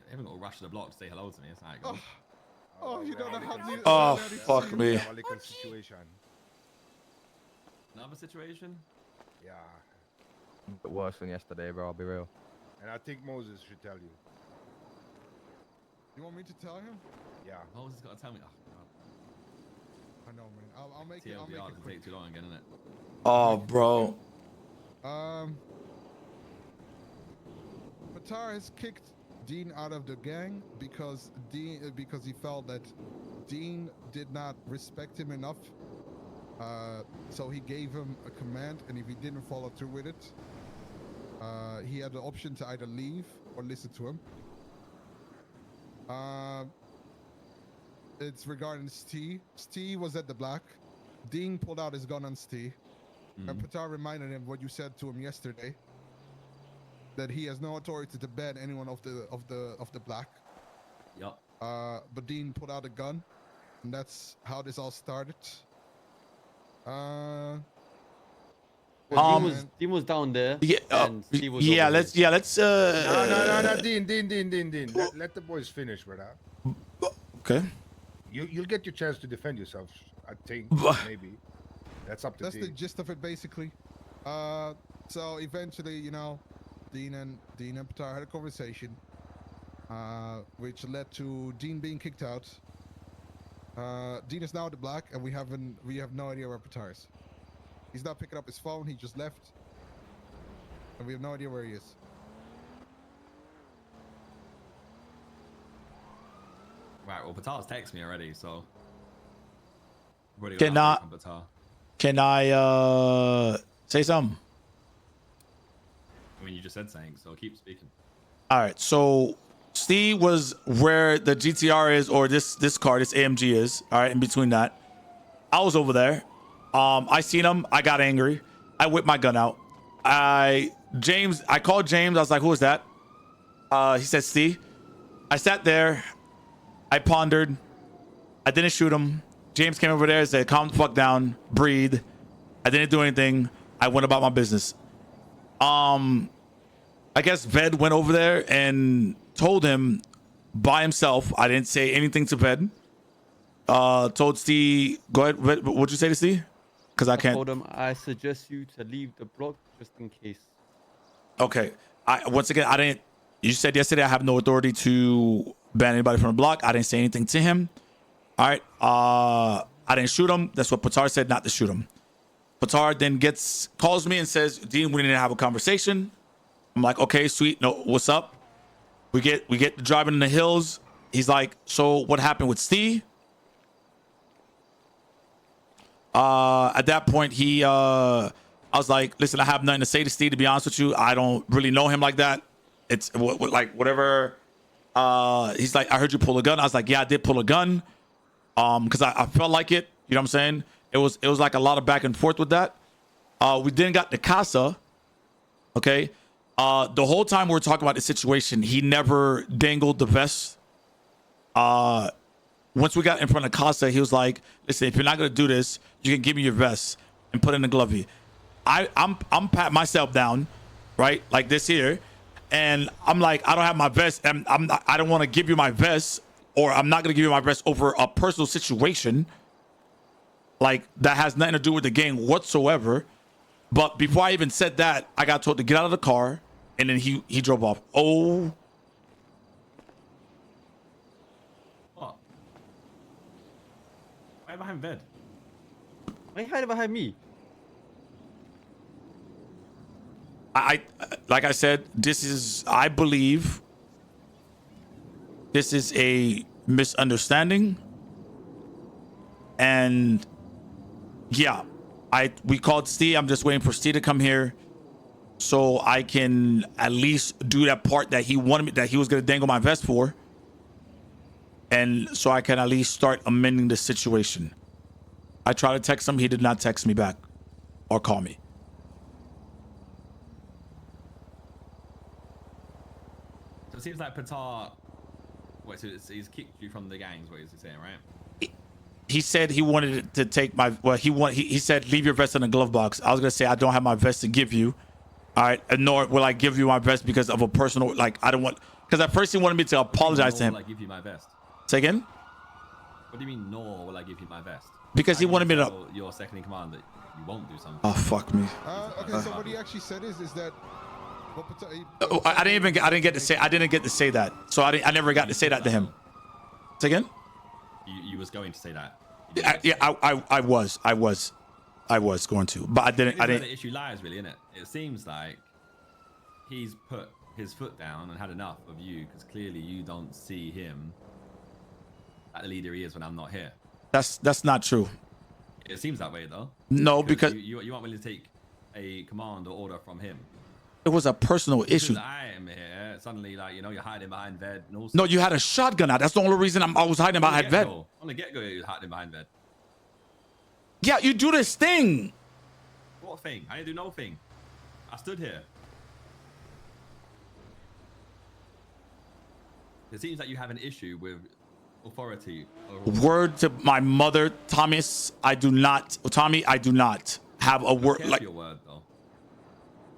I haven't got to rush to the block to say hello to me. It's like, Oh, you don't know how to. Oh, fuck me. Situation. Another situation? Yeah. A bit worse than yesterday, bro. I'll be real. And I think Moses should tell you. You want me to tell him? Yeah. Moses got to tell me. Oh, I know, man. I'll make it. I'll make TLDR it doesn't quick. take too long again, innit? Oh, bro. Patar has kicked Dean out of the gang because he felt that Dean did not respect him enough. So he gave him a command, and if he didn't follow through with it, he had the option to either leave or listen to him. It's regarding Stee. Stee was at the block. Dean pulled out his gun on Stee. And Patar reminded him what you said to him yesterday. That he has no authority to ban anyone of the block. Yup. But Dean pulled out a gun, and that's how this all started. Dean was down there. Yeah, and Steve was yeah. over Let's. here. Yeah, let's. No, Dean. Let the boys finish, brother. Okay. You'll get your chance to defend yourself. I think maybe. That's up to That's the Dean. gist of it, basically. So eventually, you know, Dean and Patar had a conversation, which led to Dean being kicked out. Dean is now at the block, and we have no idea where Patar is. He's not picking up his phone. He just left, and we have no idea where he is. Right, well, Patar's texted me already, so. Can I say something? I mean, you just said something, so keep speaking. All right, so Steve was where the GTR is, or this car, this AMG is. All right, in between that, I was over there. I seen him. I got angry. I whipped my gun out. I called James. I was like, "Who is that?" He said, "Steve." I sat there. I pondered. I didn't shoot him. James came over there and said, "Calm the fuck down. Breathe." I didn't do anything. I went about my business. I guess Ved went over there and told him by himself. I didn't say anything to Ved. Told Steve, go ahead. Ved, what'd you say to Steve? Because I can't. I told him I suggest you to leave the block just in case. Okay. Once again, I didn't. You said yesterday I have no authority to ban anybody from the block. I didn't say anything to him. All right. I didn't shoot him. That's what Patar said, not to shoot him. Patar then calls me and says, "Dean, we need to have a conversation." I'm like, "Okay, sweet. No, what's up?" We get driving in the hills. He's like, "So what happened with Steve?" At that point, I was like, "Listen, I have nothing to say to Steve. To be honest with you, I don't really know him like that. It's like whatever." He's like, "I heard you pull a gun." I was like, "Yeah, I did pull a gun." Because I felt like it. You know what I'm saying? It was like a lot of back and forth with that. We then got to Casa. Okay. The whole time we were talking about the situation, he never dangled the vest. Once we got in front of Casa, he was like, "Listen, if you're not gonna do this, you can give me your vest and put it in the glovey." I'm patting myself down, right, like this here, and I'm like, "I don't have my vest, and I don't want to give you my vest, or I'm not gonna give you my vest over a personal situation, like that has nothing to do with the game whatsoever." But before I even said that, I got told to get out of the car, and then he drove off. Oh. What? Why behind Ved? Why you hiding behind me? I like I said, I believe this is a misunderstanding, and yeah, we called Steve. I'm just waiting for Steve to come here so I can at least do that part that he wanted me, that he was gonna dangle my vest for, and so I can at least start amending the situation. I tried to text him. He did not text me back or call me. So it seems like Patar. Wait, so he's kicked you from the gangs? What is he saying, right? He said he wanted to take my. Well, he said leave your vest in the glove box. I was gonna say I don't have my vest to give you, All right, and nor will I give you my best because of a personal, like, I don't want, because at first he wanted me to apologize to Nor him. will I give you my best. Say again? What do you mean, nor will I give you my best? Because he wanted me to. tell your second in command that you won't do something. Oh, fuck me. Okay, so what he actually said is that. What Oh, I didn't get to say that. So I never got to say that to him. Say again? You was going to say that. I was going to, but I didn't. This is where the issue lies, really, isn't it? It seems like he's put his foot down and had enough of you because clearly you don't see him at the leader he is when I'm not here. That's not true. It seems that way though. No, because you aren't willing to take a command or order from him. it was a personal issue. Because I am here, suddenly, like, you know, you're hiding behind Ved. And also, No, you had a shotgun out. That's the only reason I was hiding behind Ved. On the get-go, you're hiding behind Ved. Yeah, you do this thing. What thing? I didn't do no thing. I stood here. It seems like you have an issue with authority. Word to my mother, Thomas, I do not have a word like your word though.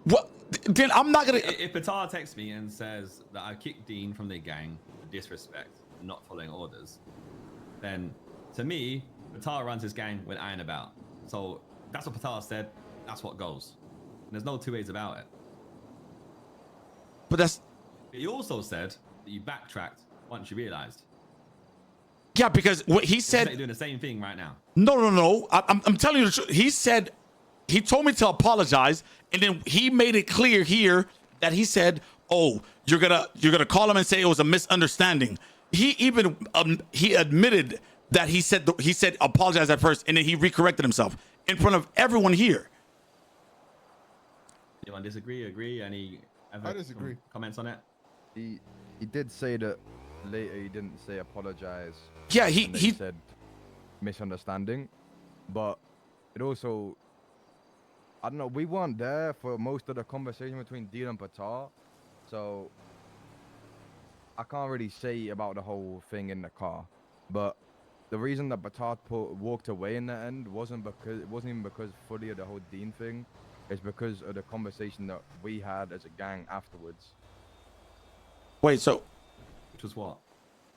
what. Then I'm not gonna. If Patar texts me and says that I kicked Dean from the gang for disrespect, not following orders, then to me, Patar runs his gang when I ain't about. So that's what Patar said. That's what goes. And there's no two ways about it. But that's. But he also said that you backtracked once you realized. Yeah, because what he said. You're doing the same thing right now. No. I'm telling you the truth. He said. He told me to apologize, and then he made it clear here that he said, "Oh, you're gonna call him and say it was a misunderstanding." He even he admitted that he said apologize at first, and then he recorrected himself in front of everyone here. You want to disagree? Agree? Any? I disagree. Comments on it? He did say that later. He didn't say apologize. Yeah, and he said misunderstanding, but it also. I don't know. We weren't there for most of the conversation between Dean and Patar, so I can't really say about the whole thing in the car. But the reason that Patar walked away in the end wasn't even because fully of the whole Dean thing. It's because of the conversation that we had as a gang afterwards. Wait, so Which was what?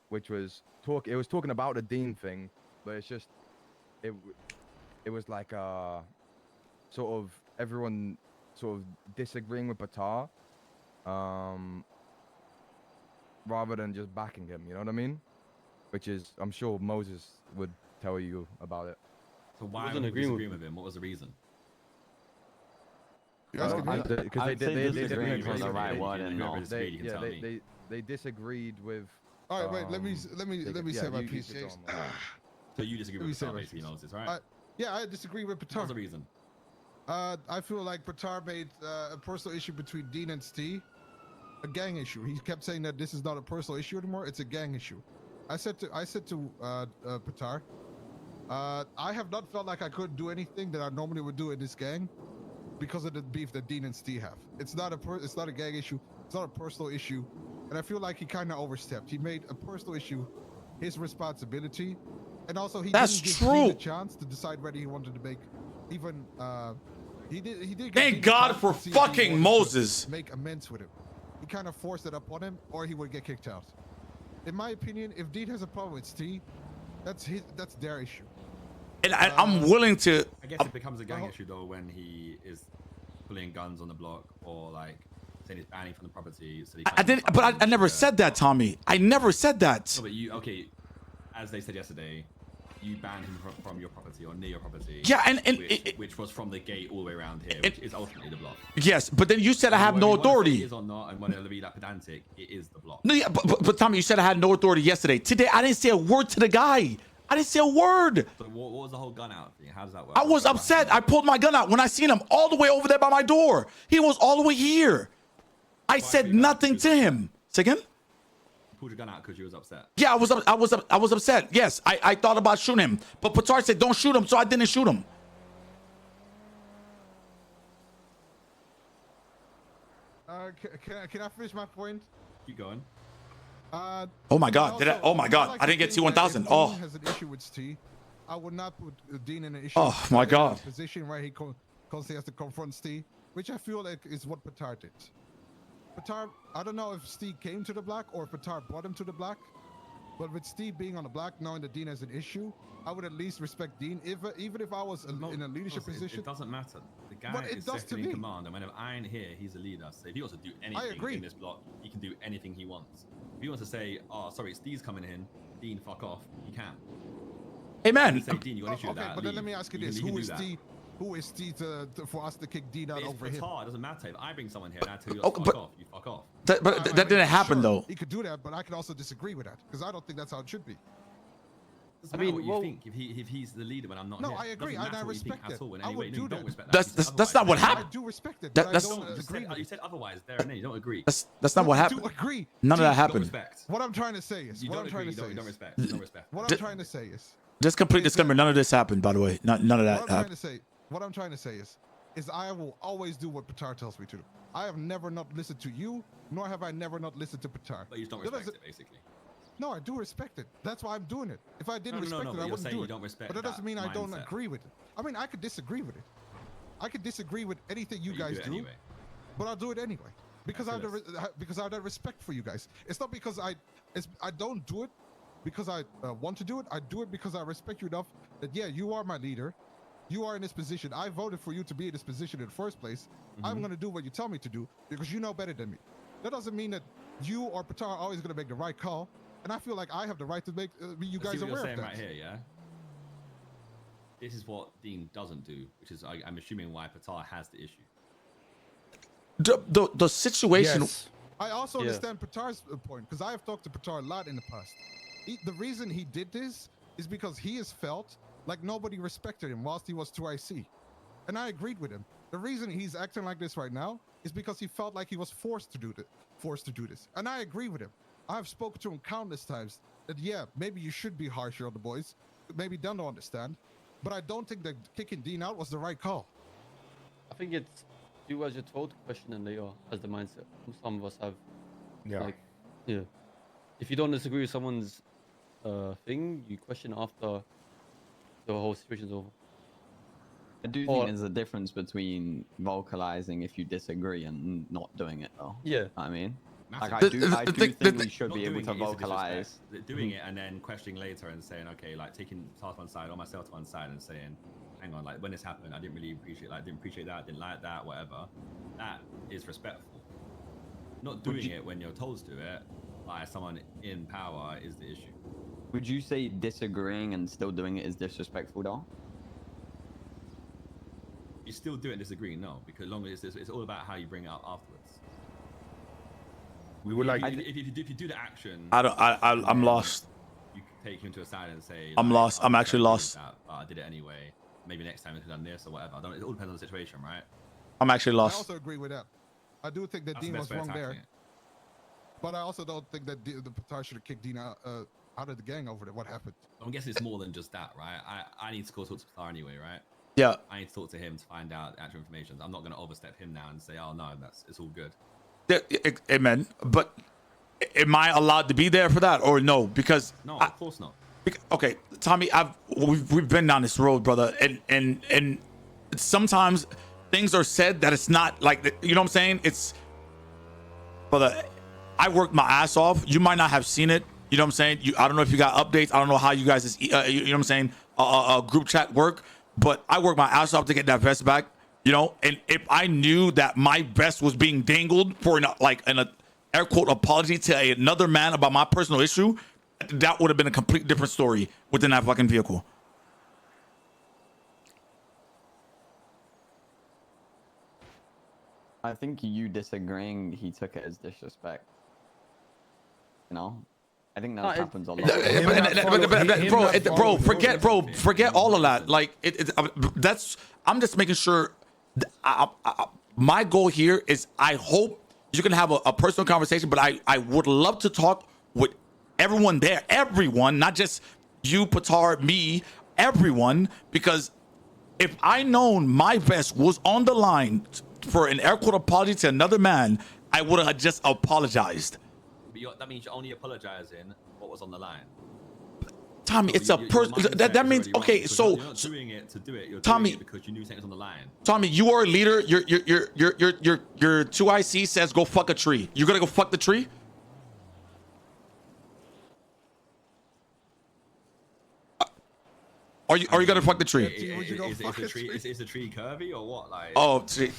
Which was It was talking about the Dean thing, but it's just it was like sort of everyone sort of disagreeing with Patar, rather than just backing him. You know what I mean? Which is, I'm sure Moses would tell you about it. So why were you disagreeing with him? What was the reason? Because they disagreed on the right one and all. They disagreed with. All right, wait. Let me say my piece. So you disagree with Patar, basically, Moses, right? Yeah, I disagree with Patar. What's the reason? I feel like Patar made a personal issue between Dean and Steve a gang issue. He kept saying that this is not a personal issue anymore; it's a gang issue. I said to Patar, I have not felt like I could do anything that I normally would do in this gang because of the beef that Dean and Steve have. It's not a gang issue. It's not a personal issue, and I feel like he kind of overstepped. He made a personal issue his responsibility, and also he didn't give Dean a chance to decide whether he wanted to make even. He did. Thank God for fucking Moses. Make amends with him. He kind of forced it upon him, or he would get kicked out. In my opinion, if Dean has a problem with Steve, that's their issue. And I'm willing to. I guess it becomes a gang issue though when he is pulling guns on the block or like saying he's banning from the property. So I never said that, Tommy. I never said that. No, but as they said yesterday, you banned him from your property or near your property. Yeah, which was from the gate all the way around here, which is ultimately the block. Yes, but then you said I have no authority. Is or not, and when it'll be like pedantic, it is the block. No, yeah, but Tommy, you said I had no authority yesterday. Today, I didn't say a word to the guy. I didn't say a word. So what was the whole gun out thing? How does that work? I was upset. I pulled my gun out when I seen him all the way over there by my door. He was all the way here. I said nothing to him. Say again? You pulled your gun out because you was upset. Yeah, I was upset. Yes, I thought about shooting him, but Patar said don't shoot him, so I didn't shoot him. Can I finish my point? Keep going. Oh my God! Oh my God! I didn't get T1000. Oh. Has an issue with Steve. I would not put Dean in an issue. Oh my God! Position where he constantly has to confront Steve. which I feel like is what Patar did. Patar, I don't know if Steve came to the black or if Patar brought him to the black, but with Steve being on the black, knowing that Dean has an issue, I would at least respect Dean, even if I was in a leadership position. It doesn't matter. The guy But it is does to second in me. command, and whenever I ain't here, he's a leader. So if he wants to do anything agree. in this block, he can do anything he wants. If he wants to say, "Oh, sorry, Steve's coming in," Dean, fuck off, he can. Hey man, Say, Dean, you got an issue with Okay, that? but then leave. let me ask you can- this: can Who do is that. Steve? Who is Steve for us to kick Dean out It's over him? Patar, it doesn't matter. If I bring someone here and I tell you, Oh, fuck but- off, you fuck off. that mean, didn't happen sure, though. He could do that, but I could also disagree with that because I don't think that's how it should be. Doesn't I mean, matter what you well- think if he's the leader when I'm not No, here. I agree, Doesn't and matter I what you think respect at that. all in I any would way. do No, you don't that. respect that. That's You said that's not what otherwise. happened. I do respect it, That- but that's- I don't You agree said, with you it. said otherwise there and then. You don't agree. That's not what I happened. do agree. None of that You don't happened. respect. What I'm trying to say is, You what don't I'm trying agree. to say You don't is, respect. You don't respect. what I'm Just- trying to say is, Just complete Is that- disclaimer. None of this happened, by the way. None of what that I'm trying happened. to say, what I'm trying to say is I will always do what Patar tells me to do. I have never not listened to you, nor have I never not listened to Patar. But you just don't That respect doesn't- it, basically. No, I do respect it. That's why I'm doing it. If I didn't No, respect but it, I you're wouldn't saying do you it. don't respect But that doesn't that mean I don't mindset. agree with it. I mean, I could disagree with it. I could disagree with anything you But guys do it do, anyway. but I'll do it anyway because I have feel because I have that respect for you guys. It's not because I don't do it because I want to do it. I do it because I respect you enough that yeah, you are my leader. You are in this position. I voted for you to be in this position in the first place. Mm-hmm. I'm going to do what you tell me to do because you know better than me. That doesn't mean that you or Patar are always going to make the right call. And I feel like I have the right to make you Let's guys see what aware you're saying of that. right here, yeah? This is what Dean doesn't do, which is, I'm assuming, why Patar has the issue. The situation. Yes. I also Yeah. understand Patar's point because I have talked to Patar a lot in the past. The reason he did this is because he has felt like nobody respected him whilst he was 2IC. And I agreed with him. The reason he's acting like this right now is because he felt like he was forced to do this. And I agree with him. I've spoken to him countless times that, yeah, maybe you should be harsher on the boys. Maybe they don't understand. But I don't think that kicking Dean out was the right call. I think it's do as you're told, question and later as the mindset some of us have. Yeah. Like, yeah. If you don't disagree with someone's thing, you question after the whole situation's over. I do Or- think there's a difference between vocalizing if you disagree and not doing it, though. Yeah. I mean, like Massive. I do think we should Not be able doing to it is a vocalize. disrespect. Doing it and then questioning later and saying, okay, like taking Patar to one side or myself to one side and saying, hang on, like when this happened, I didn't really appreciate, like didn't appreciate that, didn't like that, whatever. That is respectful. Not doing it when you're told to do it by someone in power is the issue. Would you say disagreeing and still doing it is disrespectful, though? You still do it and disagree, no, because long as it's all about how you bring it up afterwards. We would like. If you do the action, I'm lost. you can take him to a side and say, I'm like, lost. I'm I actually agree with lost. that, but I did it anyway. Maybe next time I could have done this or whatever. I don't. It all depends on the situation, right? I'm actually I lost. also agree with that. I do think that That's Dean the was best way of wrong there. tackling it. But I also don't think that the Patar should have kicked Dean out of the gang over what happened. I'm guessing it's more than just that, right? I need to go talk to Patar anyway, right? Yeah. I need to talk to him to find out the actual information. I'm not going to overstep him now and say, oh no, it's all good. Amen. But am I allowed to be there for that or no? Because No, of course not. okay, Tommy, we've been down this road, brother, and sometimes things are said that it's not like, you know what I'm saying? It's, brother, I worked my ass off. You might not have seen it. You know what I'm saying? I don't know if you got updates. I don't know how you guys, you know what I'm saying? Group chat work, but I worked my ass off to get that vest back. You know, and if I knew that my vest was being dangled for an air quote apology to another man about my personal issue, that would have been a complete different story within that fucking vehicle. I think you disagreeing, he took it as disrespect. You know, I think No, that it- happens a lot. Forget all of that. Like that's. I'm just making sure. My goal here is I hope you can have a personal conversation, but I would love to talk with everyone there, everyone, not just you, Patar, me, everyone, because if I known my vest was on the line for an air quote apology to another man, I would have just apologized. But that means you're only apologizing what was on the line. Tommy, it's a person. That means okay. So you're not doing it to do it. You're Tommy, doing it because you knew something was on the line. Tommy, you are a leader. Your 2IC says go fuck a tree. You're gonna go fuck the tree? Are you gonna fuck the tree? Is the tree curvy or what? Like, Oh, tree.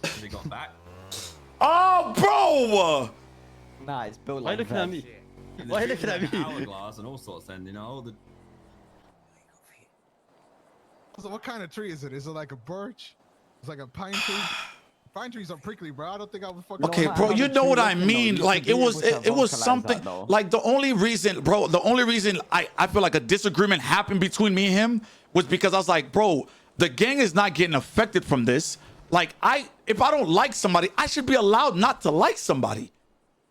has it got back? Oh, bro. Nah, it's built Why like looking at that. me? Why you looking at me? Hourglass and all sorts. Then you know the. So what kind of tree is it? Is it like a birch? It's like a pine tree. Pine trees are prickly, bro. I don't think I would fucking. Okay, matter bro, how you the know tree what I looking, though, mean. you Like should be it was able to it was vocalize something. that, though. Like the only reason, bro, the only reason I feel like a disagreement happened between me and him was because I was like, bro, the gang is not getting affected from this. Like if I don't like somebody, I should be allowed not to like somebody.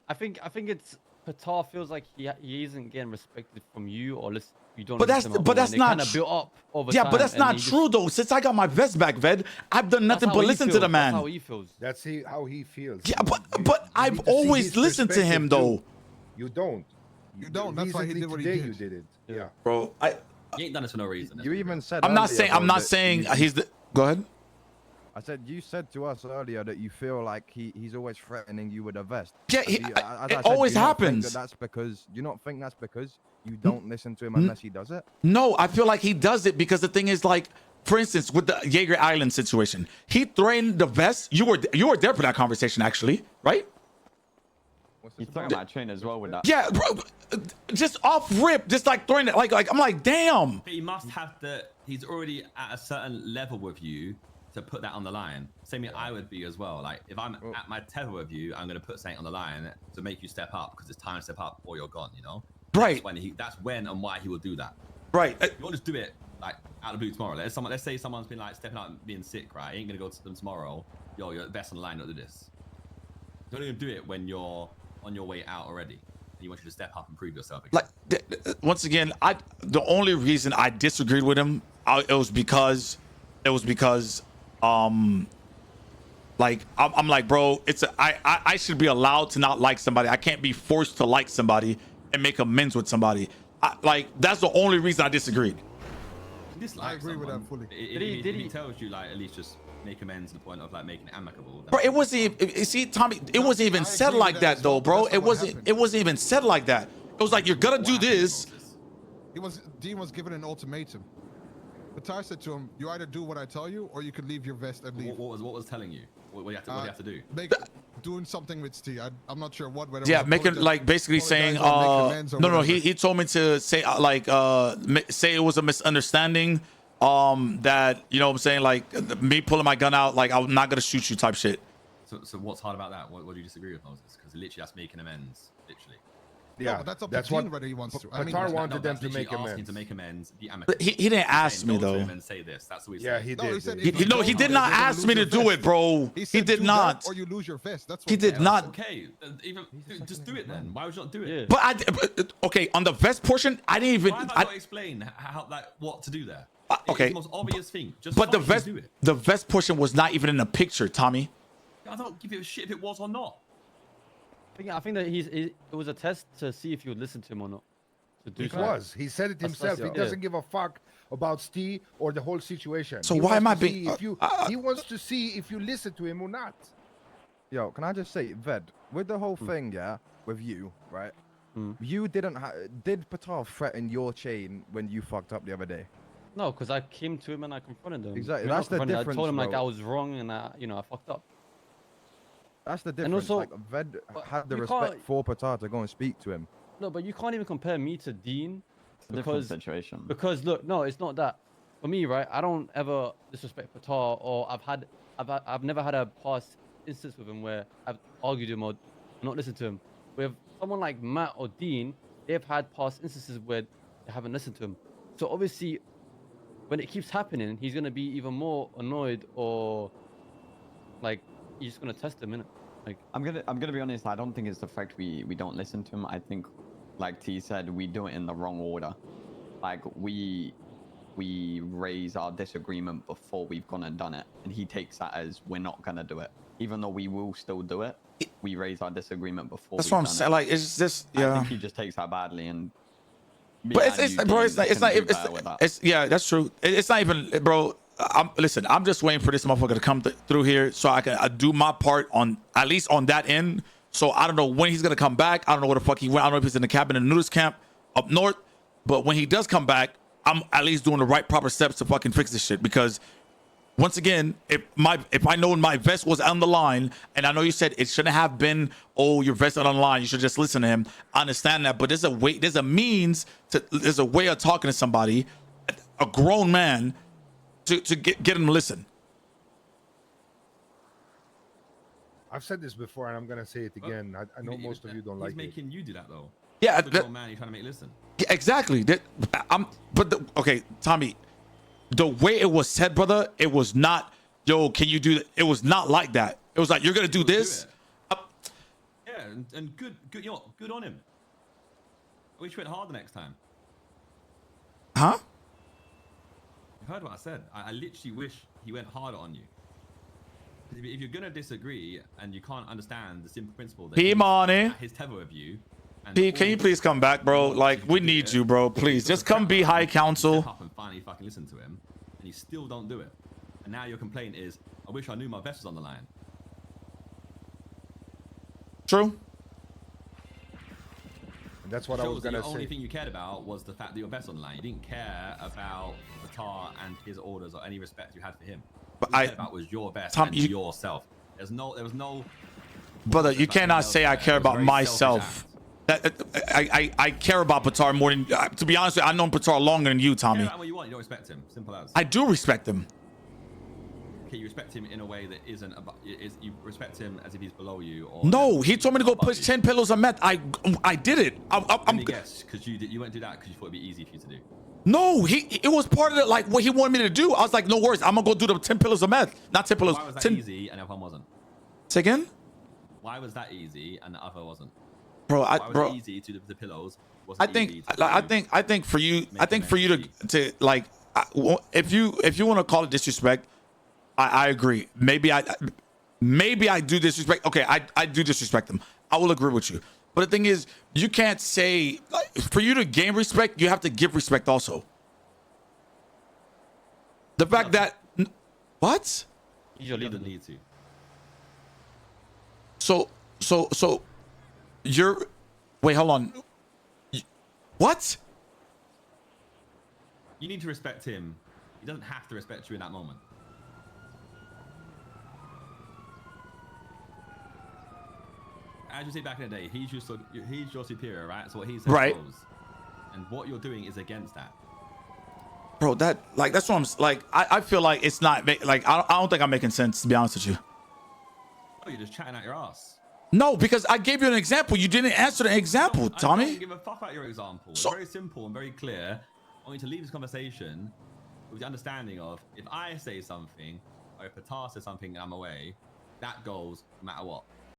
I think it's Patar feels like he isn't getting respected from you, or listen, you don't. But that's not kind of built up over Yeah, time, but that's and not he just- true though. Since I got my vest back, Ved, I've done that's nothing how but he listen to feels, the That's how man. he feels. That's how he feels. Yeah, You but need I've to see always his listened to him perspective, though. too. You don't. You don't. That's why he Recently did what he today did. You did it. Yeah. Bro, You ain't done this for no reason. You even said. I'm not earlier, saying bro, that he's the. Go ahead. I said you said to us earlier that you feel like he's always threatening you with a vest. Yeah, As you- as I it said, always do you not think happens. That's because you not think that's because you don't listen to him unless he does it. No, I feel like he does it because the thing is, like, for instance, with the Jaeger Island situation, he threatened the vest. You were there for that conversation, actually, right? What's He's this talking about? about train as well with that. Yeah, bro, just off rip, just like throwing it. Like I'm like, damn. But he must have he's already at a certain level with you to put that on the line. Same way I would be as well. Like if I'm at my tether with you, I'm gonna put something on the line to make you step up because it's time to step up or you're gone. You know. Right. That's when and why he will do that. Right. You won't just do it like out of the blue tomorrow. Let's say someone's been like stepping out and being sick, right? I ain't gonna go to them tomorrow. Yo, you're the best on the line. Not do this. You're only gonna do it when you're on your way out already. And you want you to step up and prove yourself again. Like once again, the only reason I disagreed with him, it was because like I'm like, bro, I should be allowed to not like somebody. I can't be forced to like somebody and make amends with somebody. Like that's the only reason I disagreed. I agree with that fully. If he tells you like at least just make amends to the point of like making it amicable. Bro, it wasn't even, see, Tommy, it wasn't even said like that though, bro. It wasn't even said like that. It was like, you're gonna do this. Dean was given an ultimatum. Patar said to him, "You either do what I tell you, or you can leave your vest and leave." What was telling you? What do you have to do? Doing something with Steve. I'm not sure what. Whether Yeah, it was making apologize- like basically saying, apologize or make amends or no, whatever. he told me to say say it was a misunderstanding. That, you know what I'm saying, like me pulling my gun out, like I'm not gonna shoot you type shit. So what's hard about that? What do you disagree with, Moses? Because literally that's making amends, literally. Yeah, but that's up to Dean whether he wants to. I mean, Patar that's wanted them to literally make asking amends. to make amends, be amicable. He didn't ask me Say no to though. him and say this. That's what he Yeah, said. he No, he did. said He if did. No, he did don't, not you're gonna ask lose me to your do vest. it, bro. He He said did do not. that or you lose your vest. That's what He did Yeah, not. Okay, just do it then. Why would you not do it? Yeah. But okay, on the vest portion, I didn't even. Why have I got to explain how like what to do there? Okay. It's the most obvious thing. Just But fucking do it. the vest portion was not even in the picture, Tommy. I don't give a shit if it was or not. I think that it was a test to see if you would listen to him or not. To do It so. was. He said it himself. He yeah. doesn't give a fuck about Steve or the whole situation. So He why wants am I to being- see if you? He wants to see if you listen to him or not. Yo, can I just say, Ved, with the whole thing, yeah, with you, right? You didn't. Did Patar threaten your chain when you fucked up the other day? No, because I came to him and I confronted him. Exactly, I mean, not that's the confronted, I difference, told him like bro. I was wrong and I fucked up. That's the And difference. also- like, Ved but had the you respect can't- for Patar to go and speak to him. No, but you can't even compare me to Dean It's a different because situation. look, no, it's not that. For me, right, I don't ever disrespect Patar, or I've never had a past instance with him where I've argued him or not listened to him. With someone like Matt or Dean, they've had past instances where they haven't listened to him. So obviously, when it keeps happening, he's gonna be even more annoyed, or like he's just gonna test him, innit? Like, I'm gonna be honest. I don't think it's the fact we don't listen to him. I think, like T said, we do it in the wrong order. Like we raise our disagreement before we've gone and done it, and he takes that as we're not gonna do it, even though we will still do it. We raise our disagreement before. That's we've what I'm done saying. it. Like it's just I yeah. think he just takes that badly, and Me But and bro, Eugene it's not can do it's, better with that. it's yeah, that's true. It's not even, bro. Listen, I'm just waiting for this motherfucker to come through here so I can do my part on at least on that end. So I don't know when he's gonna come back. I don't know where the fuck he went. I don't know if he's in the cabin in the nudist camp up north. But when he does come back, I'm at least doing the right proper steps to fucking fix this shit. Because once again, if I know my vest was on the line, and I know you said it shouldn't have been, oh, your vest is on the line, you should just listen to him. I understand that, but there's a way, there's a way of talking to somebody, a grown man, to get him to listen. I've said this before, and I'm gonna say it again. I know most of you don't like He's making you do that though. Yeah, The man you're trying to make listen. yeah, exactly. Okay, Tommy, the way it was said, brother, it was not, yo, can you do that? It was not like that. It was like, you're gonna do this. Yeah, and good, you know, good on him. I wish he went hard the next time. Huh? You heard what I said. I literally wish he went harder on you. If you're gonna disagree and you can't understand the simple principle that his tether with you. P, can you please come back, bro? Like, we need you, bro. Please, just come be high counsel. Step up and finally fucking listen to him, and you still don't do it. And now your complaint is, I wish I knew my vest was on the line. True. And that's what I was gonna The only say. thing you cared about was the fact that your vest on the line. You didn't care about Patar and his orders or any respect you had for him. But What you cared about was your vest and yourself. There was no. Brother, you cannot say I care about myself. I care about Patar more than, to be honest with you, I've known Patar longer than you, Tommy. You care about what you want, you don't respect him. Simple as. I do respect him. Okay, you respect him in a way that isn't about. You respect him as if he's below you, or No, he told me to go push 10 pillows of meth. I did it. Let me guess, because you wouldn't do that because you thought it'd be easy for you to do. No, it was part of it, like what he wanted me to do. I was like, no worries, I'm gonna go do the 10 pillows of meth. Not 10 pillows. Why was that 10... easy and the other one wasn't? Say again? Why was that easy and the other wasn't? Bro, Why was it easy to do the pillows? I think for you to like, if you want to call it disrespect, I agree. Maybe I do disrespect. Okay, I do disrespect them. I will agree with you. But the thing is, you can't say, like, for you to gain respect, you have to give respect also. The fact that what? He's your leader. Doesn't need to. So you're, wait, hold on. What? You need to respect him. He doesn't have to respect you in that moment. As you say back in the day, he's your superior, right? So what he says right. goes. And what you're doing is against that. Bro, that's what I'm like. I feel like it's not like, I don't think I'm making sense, to be honest with you. Oh, you're just chatting out your ass. No, because I gave you an example. You didn't answer the example, Tommy. I don't give a fuck about your example. It's very simple and very clear. I want you to leave this conversation with the understanding of, if I say something or if Patar says something and I'm away, that goes no matter what.